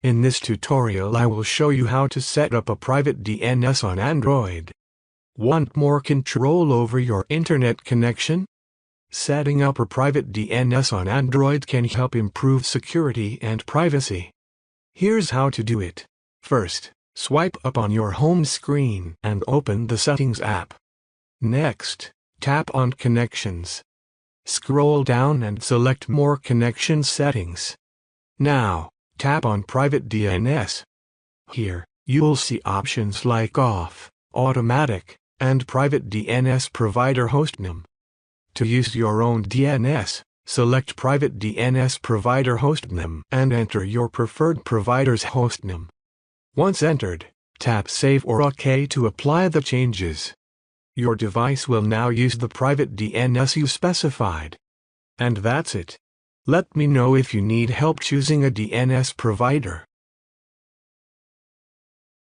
In this tutorial I will show you how to set up a private DNS on Android. Want more control over your internet connection? Setting up a private DNS on Android can help improve security and privacy. Here's how to do it. First, swipe up on your home screen and open the Settings app. Next, tap on Connections. Scroll down and select More Connection Settings. Now, tap on Private DNS. Here, you'll see options like Off, Automatic, and Private DNS Provider Hostname. To use your own DNS, select Private DNS Provider Hostname and enter your preferred provider's hostname. Once entered, tap Save or OK to apply the changes. Your device will now use the private DNS you specified. And that's it. Let me know if you need help choosing a DNS provider.